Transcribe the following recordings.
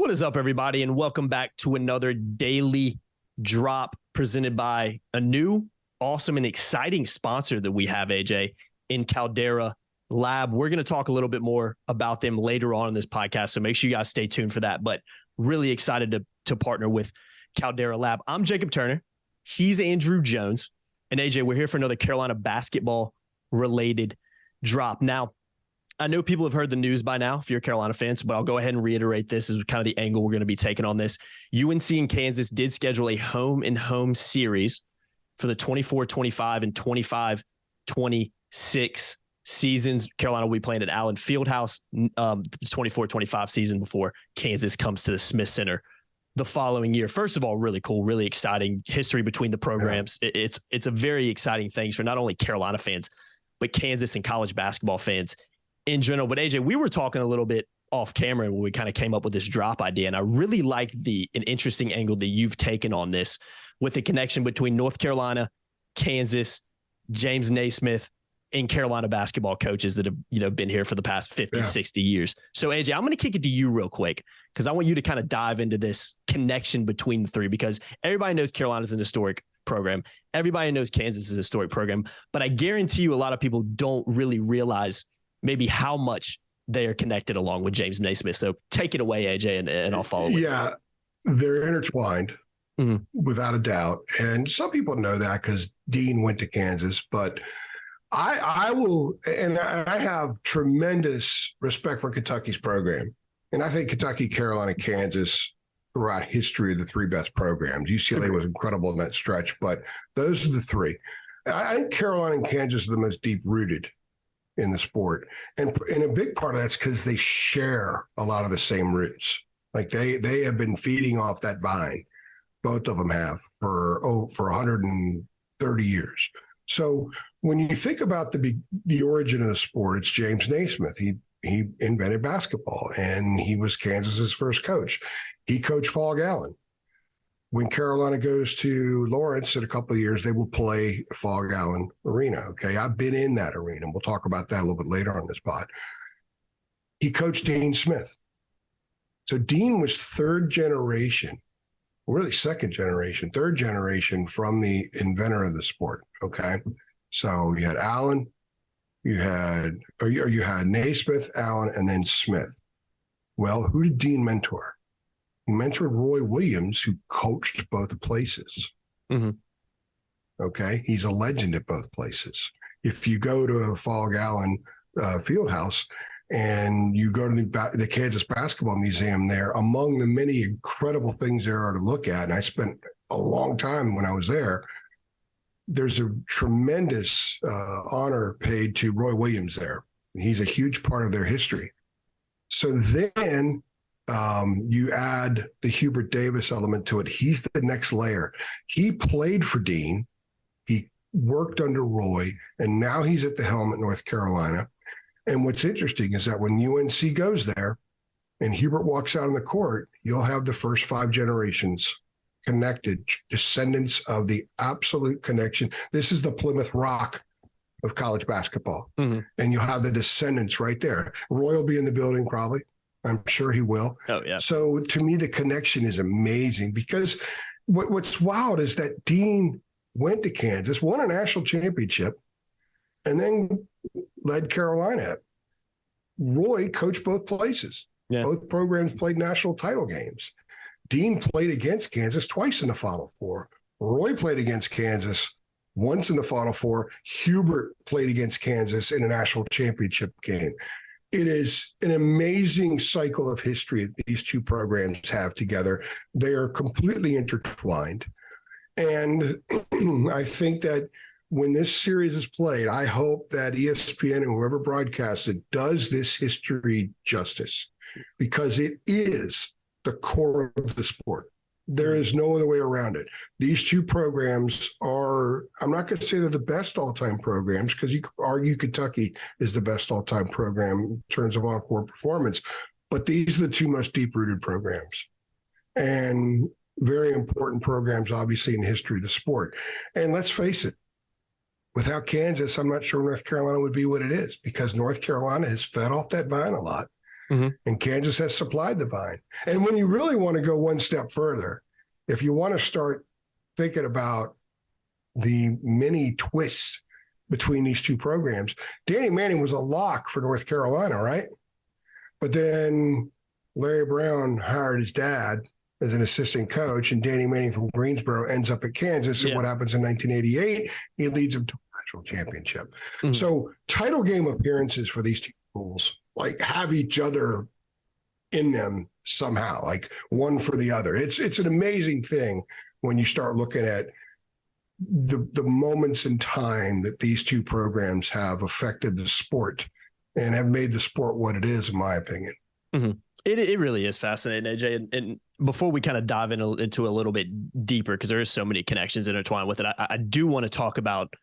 What is up, everybody, and welcome back to another daily drop presented by a new, awesome, and exciting sponsor that we have, AJ, in Caldera Lab. We're going to talk a little bit more about them later on in this podcast, so make sure you guys stay tuned for that. But really excited to partner with Caldera Lab. I'm Jacob Turner. He's Andrew Jones. And AJ, we're here for another Carolina basketball-related drop. Now, I know people have heard the news by now if you're a Carolina fan, but I'll go ahead and reiterate this is kind of the angle we're going to be taking on this. UNC and Kansas did schedule a home-and-home series for the 24-25 and 25-26 seasons. Carolina will be playing at Allen Fieldhouse, the 24-25 season before Kansas comes to the Smith Center the following year. First of all, really cool, really exciting history between the programs. Yeah. It's a very exciting thing for not only Carolina fans, but Kansas and college basketball fans in general. But AJ, we were talking a little bit off camera when we kind of came up with this drop idea. And I really like an interesting angle that you've taken on this with the connection between North Carolina, Kansas, James Naismith, and Carolina basketball coaches that have, been here for the past 50, 60 years. So AJ, I'm going to kick it to you real quick, because I want you to kind of dive into this connection between the three, because everybody knows Carolina's an historic program. Everybody knows Kansas is a historic program, but I guarantee you a lot of people don't really realize maybe how much they are connected along with James Naismith. So take it away, AJ, and I'll follow. Yeah, they're intertwined without a doubt. And some people know that because Dean went to Kansas, but I will, and I have tremendous respect for Kentucky's program. And I think Kentucky, Carolina, Kansas, throughout history, are the three best programs. UCLA was incredible in that stretch, but those are the three. I think Carolina and Kansas are the most deep-rooted in the sport. And a big part of that's because they share a lot of the same roots. Like they have been feeding off that vine. Both of them have for 130 years. So when you think about the origin of the sport, it's James Naismith. He invented basketball, and he was Kansas's first coach. He coached Fog Allen. When Carolina goes to Lawrence in a couple of years, they will play Fog Allen Arena. Okay, I've been in that arena. We'll talk about that a little bit later on this pod. He coached Dean Smith. So Dean was third generation, really second generation, third generation from the inventor of the sport. Okay, so you had Allen, you had Naismith, Allen, and then Smith. Well, who did Dean mentor? He mentored Roy Williams, who coached both places. Mm-hmm. Okay, he's a legend at both places. If you go to a Fog Allen Fieldhouse and you go to the Kansas Basketball Museum there, among the many incredible things there are to look at, and I spent a long time when I was there, there's a tremendous honor paid to Roy Williams there. He's a huge part of their history. So then you add the Hubert Davis element to it. He's the next layer. He played for Dean. He worked under Roy, and now he's at the helm at North Carolina. And what's interesting is that when UNC goes there and Hubert walks out on the court, you'll have the first 5 generations connected, descendants of the absolute connection. This is the Plymouth Rock of college basketball. Mm-hmm. And you'll have the descendants right there. Roy will be in the building probably. I'm sure he will. Oh, yeah. So to me, the connection is amazing, because what's wild is that Dean went to Kansas, won a national championship, and then led Carolina. Roy coached both places. Yeah. Both programs played national title games. Dean played against Kansas twice in the Final Four. Roy played against Kansas once in the Final Four. Hubert played against Kansas in a national championship game. It is an amazing cycle of history that these two programs have together. They are completely intertwined. And I think that when this series is played, I hope that ESPN and whoever broadcasts it does this history justice, because it is the core of the sport. There is no other way around it. These two programs are, I'm not going to say they're the best all-time programs, because you could argue Kentucky is the best all-time program in terms of on-court performance, but these are the two most deep-rooted programs. And very important programs, obviously, in the history of the sport. And let's face it, without Kansas, I'm not sure North Carolina would be what it is, because North Carolina has fed off that vine a lot. and Kansas has supplied the vine. And when you really want to go one step further, if you want to start thinking about the many twists between these two programs, Danny Manning was a lock for North Carolina, right? But then Larry Brown hired his dad as an assistant coach, and Danny Manning from Greensboro ends up at Kansas. And what happens in 1988? He leads them to a national championship. So title game appearances for these two schools like have each other in them somehow, like one for the other. It's an amazing thing when you start looking at the moments in time that these two programs have affected the sport and have made the sport what it is, in my opinion. It really is fascinating, AJ. And before we kind of dive into a little bit deeper, because there is so many connections intertwined with it, I do want to talk about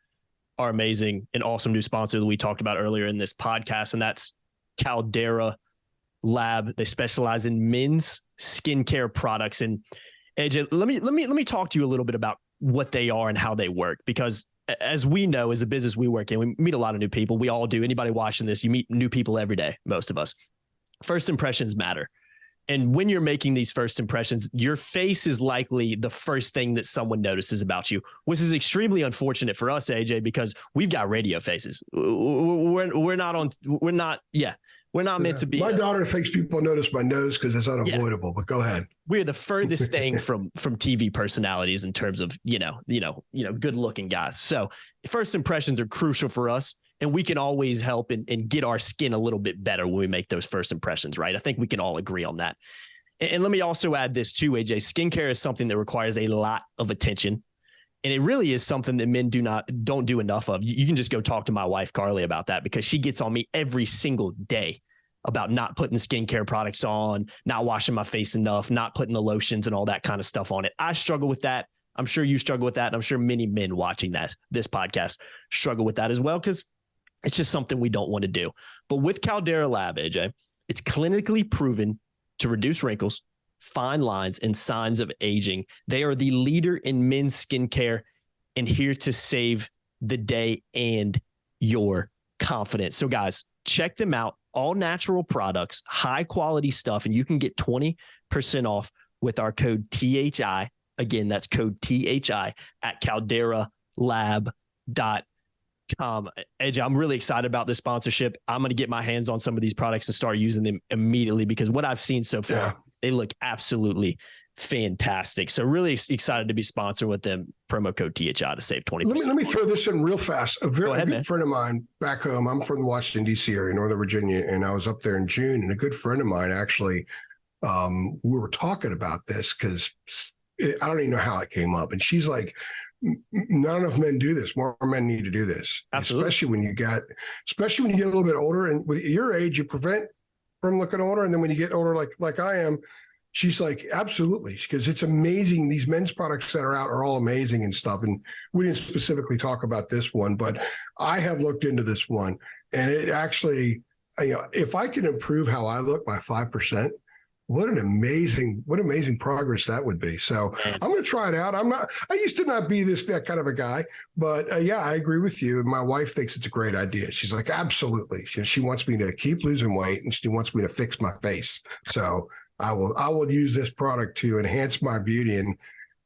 our amazing and awesome new sponsor that we talked about earlier in this podcast, and that's Caldera Lab. They specialize in men's skincare products. And AJ, let me talk to you a little bit about what they are and how they work, because as we know, as a business we work in, we meet a lot of new people. We all do. Anybody watching this, you meet new people every day, most of us. First impressions matter. And when you're making these first impressions, your face is likely the first thing that someone notices about you, which is extremely unfortunate for us, AJ, because we've got radio faces. We're not meant to be. My daughter thinks people notice my nose because it's unavoidable, but go ahead. We're the furthest thing from TV personalities in terms of, good looking guys. So first impressions are crucial for us. And we can always help and get our skin a little bit better when we make those first impressions, right? I think we can all agree on that. And let me also add this too, AJ. Skincare is something that requires a lot of attention. And it really is something that men don't do enough of. You can just go talk to my wife, Carly, about that, because she gets on me every single day about not putting skincare products on, not washing my face enough, not putting the lotions and all that kind of stuff on it. I struggle with that. I'm sure you struggle with that. And I'm sure many men watching this podcast struggle with that as well, because it's just something we don't want to do. But with Caldera Lab, AJ, it's clinically proven to reduce wrinkles, fine lines, and signs of aging. They are the leader in men's skincare and here to save the day and your confidence. So guys, check them out. All natural products, high quality stuff, and you can get 20% off with our code THI. Again, that's code THI at calderalab.com. AJ, I'm really excited about this sponsorship. I'm going to get my hands on some of these products and start using them immediately, because what I've seen so far, they look absolutely fantastic. So really excited to be sponsored with them. Promo code THI to save 20%. Let me throw this in real fast. A good friend of mine back home, I'm from the Washington, D.C. area, Northern Virginia, and I was up there in June, and a good friend of mine actually, we were talking about this because I don't even know how it came up. And she's like, not enough men do this. More men need to do this. Absolutely. Especially when you get a little bit older, and with your age, you prevent from looking older. And then when you get older, like I am, she's like, absolutely. Because it's amazing. These men's products that are out are all amazing and stuff. And we didn't specifically talk about this one, but I have looked into this one, and it actually, if I can improve how I look by 5%, what amazing progress that would be. So I'm going to try it out. I used to not be that kind of a guy, but I agree with you. And my wife thinks it's a great idea. She's like, absolutely. She wants me to keep losing weight, and she wants me to fix my face. So I will use this product to enhance my beauty, and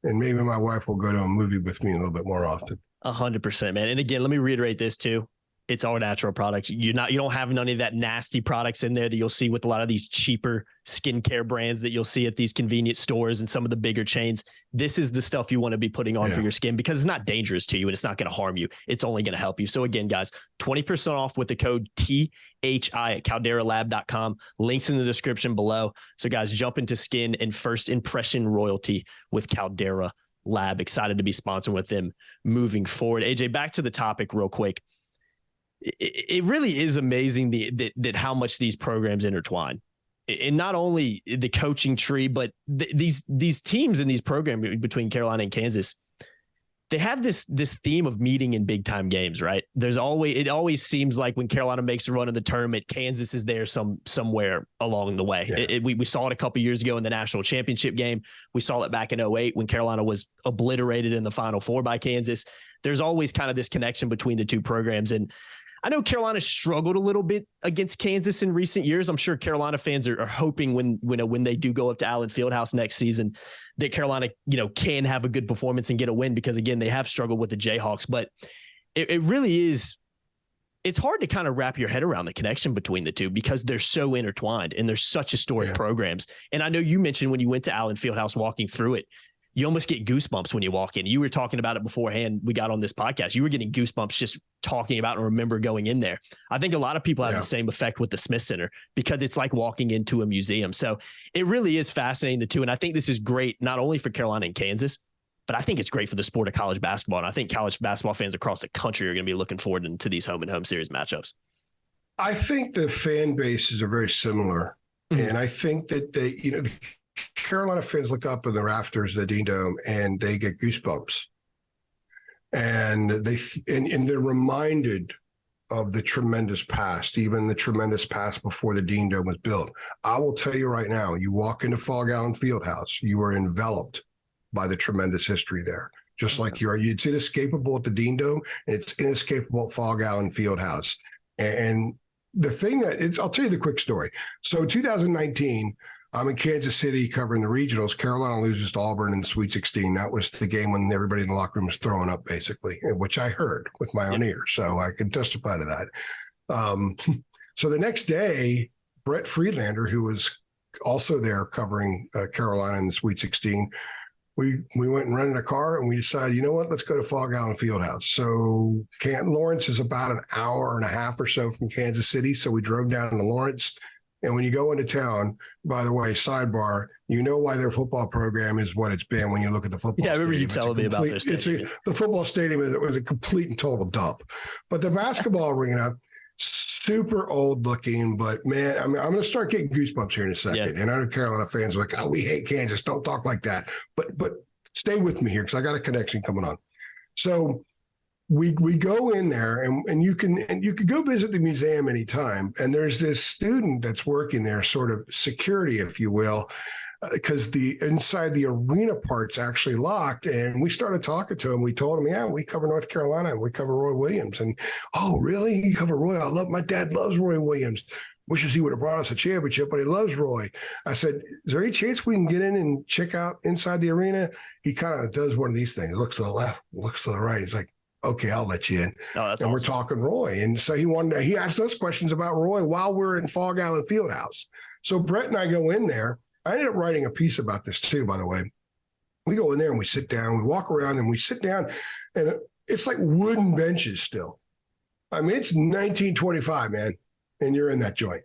maybe my wife will go to a movie with me a little bit more often. 100%, man. And again, let me reiterate this too. It's all natural products. You don't have none of that nasty products in there that you'll see with a lot of these cheaper skincare brands that you'll see at these convenience stores and some of the bigger chains. This is the stuff you want to be putting on for your skin, because it's not dangerous to you and it's not going to harm you. It's only going to help you. So again, guys, 20% off with the code THI at calderalab.com. Links in the description below. So guys, jump into skin and first impression royalty with Caldera Lab. Excited to be sponsored with them moving forward. AJ, back to the topic real quick. It really is amazing that how much these programs intertwine, and not only the coaching tree, but these teams in these programs between Carolina and Kansas, they have this theme of meeting in big time games, right? It always seems like when Carolina makes a run in the tournament, Kansas is there somewhere along the way. Yeah. We saw it a couple years ago in the national championship game. We saw it back in 2008 when Carolina was obliterated in the Final Four by Kansas. There's always kind of this connection between the two programs, and I know Carolina struggled a little bit against Kansas in recent years. I'm sure Carolina fans are hoping when they do go up to Allen Fieldhouse next season that Carolina, can have a good performance and get a win, because again, they have struggled with the Jayhawks, but it really is. It's hard to kind of wrap your head around the connection between the two because they're so intertwined and they're such historic programs. And I know you mentioned when you went to Allen Fieldhouse walking through it, you almost get goosebumps when you walk in. You were talking about it beforehand. We got on this podcast. You were getting goosebumps just talking about and remember going in there. I think a lot of people have the same effect with the Smith Center because it's like walking into a museum. So it really is fascinating, the two. And I think this is great, not only for Carolina and Kansas, but I think it's great for the sport of college basketball. And I think college basketball fans across the country are going to be looking forward to these home and home series matchups. I think the fan bases are very similar. Mm-hmm. And I think that the Carolina fans look up in the rafters of the Dean Dome and they get goosebumps. And they're reminded of the tremendous past, even the tremendous past before the Dean Dome was built. I will tell you right now, you walk into Allen Fieldhouse, you are enveloped by the tremendous history there. Just like it's inescapable at the Dean Dome, and it's inescapable at Allen Fieldhouse. And the thing I'll tell you the quick story. So 2019, I'm in Kansas City covering the regionals. Carolina loses to Auburn in the Sweet 16. That was the game when everybody in the locker room was throwing up, basically, which I heard with my own ears. So I can testify to that. So the next day, Brett Friedlander, who was also there covering Carolina in the Sweet 16, we went and rented a car and we decided, you know what, let's go to Allen Fieldhouse. So Lawrence is about an hour and a half or so from Kansas City. So we drove down to Lawrence. And when you go into town, by the way, sidebar, you know why their football program is what it's been when you look at the football stadium. I remember you telling me about their stadium. The football stadium was a complete and total dump. But the basketball arena, super old looking, but man, I mean, I'm going to start getting goosebumps here in a second. Yeah. And I know Carolina fans are like, oh, we hate Kansas. Don't talk like that. But stay with me here because I got a connection coming on. So we go in there and you can go visit the museum anytime. And there's this student that's working there, sort of security, if you will, because the inside the arena part's actually locked. And we started talking to him. We told him, yeah, we cover North Carolina and we cover Roy Williams. And, oh, really? You cover Roy? My dad loves Roy Williams. Wishes he would have brought us a championship, but he loves Roy. I said, is there any chance we can get in and check out inside the arena? He kind of does one of these things. Looks to the left, looks to the right. He's like, okay, I'll let you in. Oh, that's and awesome. We're talking Roy. And so he asked us questions about Roy while we're in Allen Fieldhouse. So Brett and I go in there. I ended up writing a piece about this too, by the way. We go in there and we sit down, we walk around and we sit down, and it's like wooden benches still. I mean, it's 1925, man, and you're in that joint,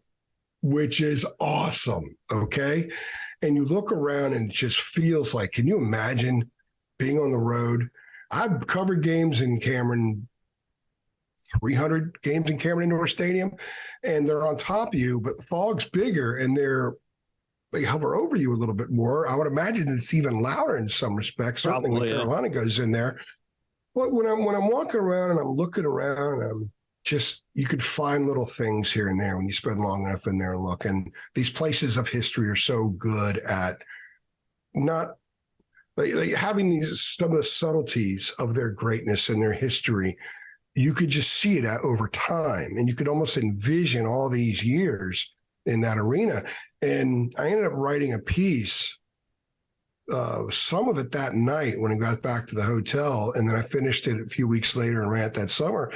which is awesome, okay? And you look around and it just feels like, can you imagine being on the road? I've covered games in Cameron, 300 games in Cameron Indoor Stadium, and they're on top of you, but the fog's bigger and they hover over you a little bit more. I would imagine it's even louder in some respects. Certainly when Carolina goes in there. But when I'm walking around and I'm looking around, I'm just, you could find little things here and there when you spend long enough in there and look. And these places of history are so good at not like having some of the subtleties of their greatness and their history. You could just see it over time, and you could almost envision all these years in that arena. And I ended up writing a piece, some of it that night when I got back to the hotel, and then I finished it a few weeks later and ran it that summer.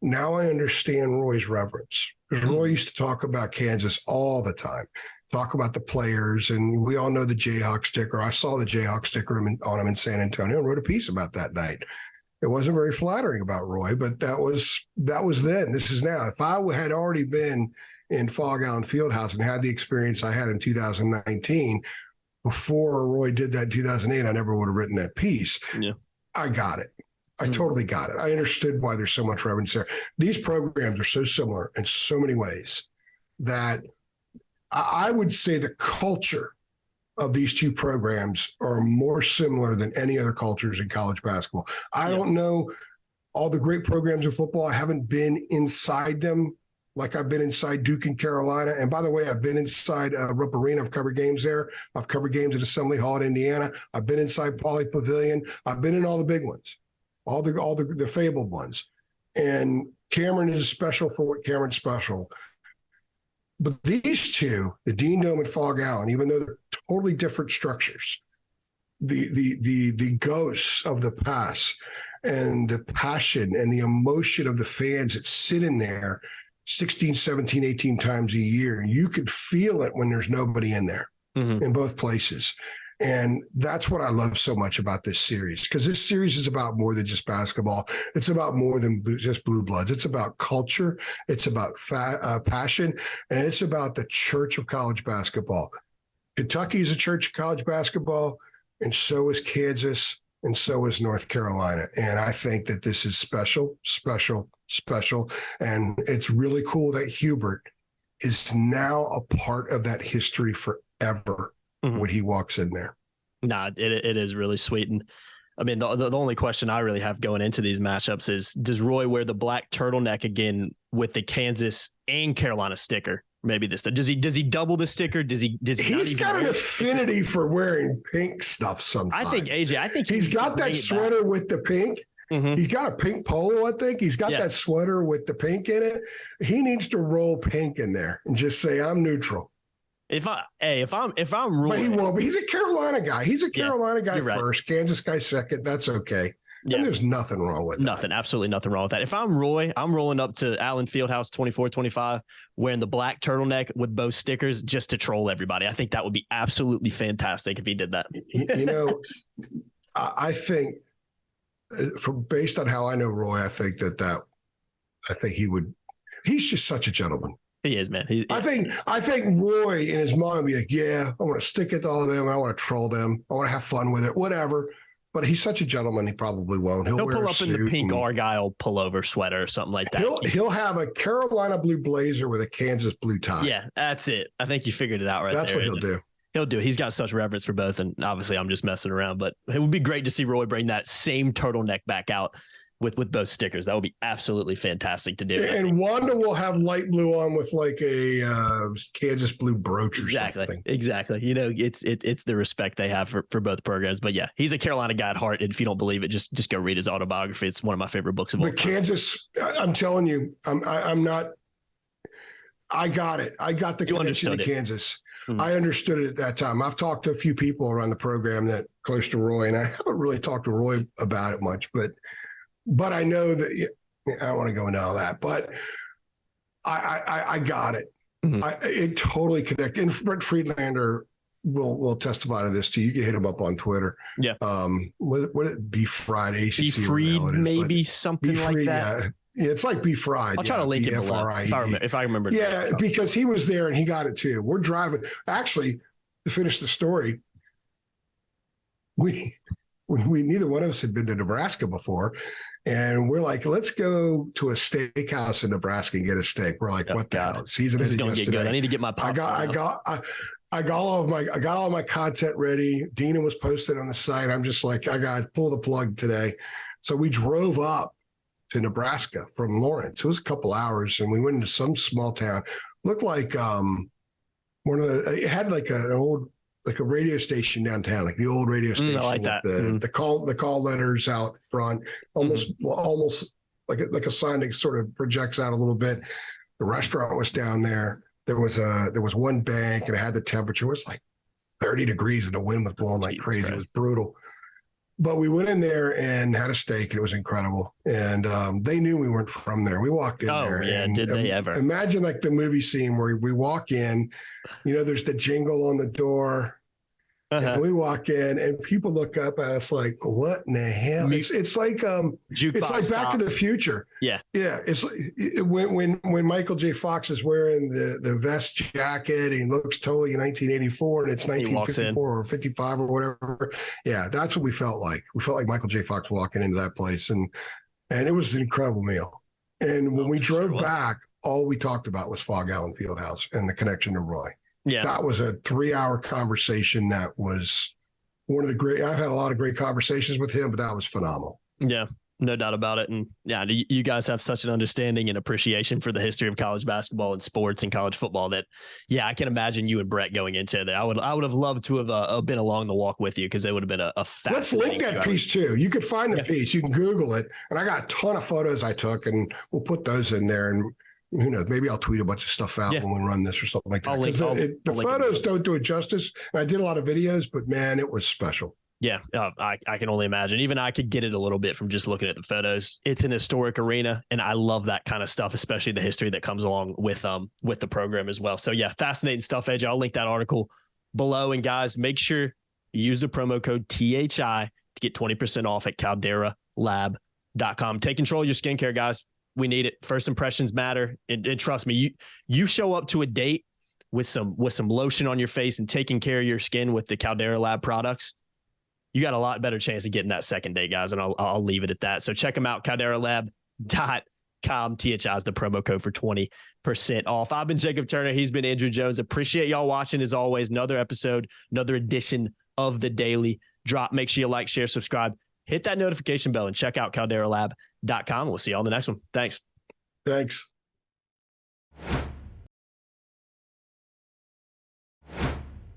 Now I understand Roy's reverence, because Roy used to talk about Kansas all the time, talk about the players, and we all know the Jayhawk sticker. I saw the Jayhawk sticker on him in San Antonio and wrote a piece about that night. It wasn't very flattering about Roy, but that was then. This is now. If I had already been in Allen Fieldhouse and had the experience I had in 2019, before Roy did that in 2008, I never would have written that piece. Yeah. I got it. I totally got it. I understood why there's so much reverence there. These programs are so similar in so many ways that I would say the culture of these two programs are more similar than any other cultures in college basketball. I don't know all the great programs in football. I haven't been inside them like I've been inside Duke and Carolina. And by the way, I've been inside Rupp Arena. I've covered games there. I've covered games at Assembly Hall at Indiana. I've been inside Pauley Pavilion. I've been in all the big ones, all the fabled ones. And Cameron is special for what Cameron's special. But these two, the Dean Dome and Fog Allen, even though they're totally different structures, the ghosts of the past and the passion and the emotion of the fans that sit in there 16, 17, 18 times a year, you could feel it when there's nobody in there in both places. And that's what I love so much about this series, because this series is about more than just basketball. It's about more than just blue bloods. It's about culture. It's about passion. And it's about the church of college basketball. Kentucky is a church of college basketball, and so is Kansas, and so is North Carolina. And I think that this is special, special, special. And it's really cool that Hubert is now a part of that history forever. When he walks in there. Nah, it is really sweet. And I mean, the only question I really have going into these matchups is, does Roy wear the black turtleneck again with the Kansas and Carolina sticker? Maybe this does he double the sticker? Does he He's got an affinity for wearing pink stuff sometimes. I think he's got that sweater with the pink. He's got a pink polo, I think. He's got that sweater with the pink in it. He needs to roll pink in there and just say, I'm neutral. If I'm Roy, but he won't. But he's a Carolina guy. He's a Carolina guy first, right. Kansas guy second. That's okay. Yeah. And there's nothing wrong with that. Absolutely nothing wrong with that. If I'm Roy, I'm rolling up to Allen Fieldhouse 24-25, wearing the black turtleneck with both stickers just to troll everybody. I think that would be absolutely fantastic if he did that. I think, based on how I know Roy, I think he would. He's just such a gentleman. He is, man. I think Roy in his mind would be like, yeah, I want to stick it to all of them. I want to troll them. I want to have fun with it, whatever. But he's such a gentleman, he probably won't. He'll pull up in the pink Argyle pullover sweater or something like that. He'll have a Carolina blue blazer with a Kansas blue tie. Yeah, that's it. I think you figured it out right there. That's what he'll do. He'll do it. He's got such reverence for both. And obviously, I'm just messing around. But it would be great to see Roy bring that same turtleneck back out with both stickers. That would be absolutely fantastic to do. And Wanda will have light blue on with like a Kansas blue brooch or something. Exactly. It's the respect they have for both programs. But yeah, he's a Carolina guy at heart. And if you don't believe it, just go read his autobiography. It's one of my favorite books of all time. Kansas, I'm telling you, I'm not. I got it. I got the connection to Kansas. I understood it at that time. I've talked to a few people around the program that close to Roy, and I haven't really talked to Roy about it much, but I know that I don't want to go into all that, but I got it. It totally connected. And Brett Friedlander will testify to this too. You can hit him up on Twitter. Yeah. What it Be Fried? Be Freed, maybe something like that. Yeah, it's like Be Fried. I'll try to link it below if I remember. Yeah, because he was there and he got it too. We're driving. Actually, to finish the story, we neither one of us had been to Nebraska before. And we're like, let's go to a steakhouse in Nebraska and get a steak. We're like, what the hell? Season is going to get good. I need to get my popcorn. I got all my content ready. Dina was posted on the site. I'm just like, I got to pull the plug today. So we drove up to Nebraska from Lawrence. It was a couple hours, and we went into some small town. Looked like it had like an old, like a radio station downtown, like the old radio station. I like with that. The call letters out front, almost like a sign that sort of projects out a little bit. The restaurant was down there. There was one bank, and it had the temperature. It was like 30 degrees, and the wind was blowing like crazy. It was brutal. But we went in there and had a steak, and it was incredible. And they knew we weren't from there. We walked in there. Oh, yeah, did they ever? Imagine like the movie scene where we walk in, there's the jingle on the door. And we walk in, and people look up at us like, "What in the hell?" It's like Back to the Future. Yeah. It's when Michael J. Fox is wearing the vest jacket, and he looks totally in 1984, and it's 1954 or 55 or whatever. Yeah, that's what we felt like. We felt like Michael J. Fox walking into that place, and it was an incredible meal. And when we drove back, all we talked about was Fog Allen Fieldhouse and the connection to Roy. Yeah, that was a 3-hour conversation. That was one of the great. I've had a lot of great conversations with him, but that was phenomenal. Yeah, No doubt about it. And yeah, you guys have such an understanding and appreciation for the history of college basketball and sports and college football that, yeah, I can imagine you and Brett going into that. I would have loved to have been along the walk with you, because it would have been a fascinating. Let's link that piece too. You could find the piece. You can Google it. And I got a ton of photos I took, and we'll put those in there. And who knows, maybe I'll tweet a bunch of stuff out when we run this or something like that. The photos don't do it justice. And I did a lot of videos, but man, it was special. Yeah, I can only imagine. Even I could get it a little bit from just looking at the photos. It's an historic arena, and I love that kind of stuff, especially the history that comes along with the program as well. So yeah, fascinating stuff, AJ. I'll link that article below. And guys, make sure you use the promo code THI to get 20% off at calderalab.com. Take control of your skincare, guys. We need it. First impressions matter, and trust me, you show up to a date with some lotion on your face and taking care of your skin with the Caldera Lab products, you got a lot better chance of getting that second date, guys. And I'll leave it at that. So check them out, calderalab.com. THI is the promo code for 20% off. I've been Jacob Turner. He's been Andrew Jones. Appreciate y'all watching as always. Another episode, another edition of the Daily Drop. Make sure you like, share, subscribe, hit that notification bell, and check out calderalab.com. We'll see you on the next one. Thanks.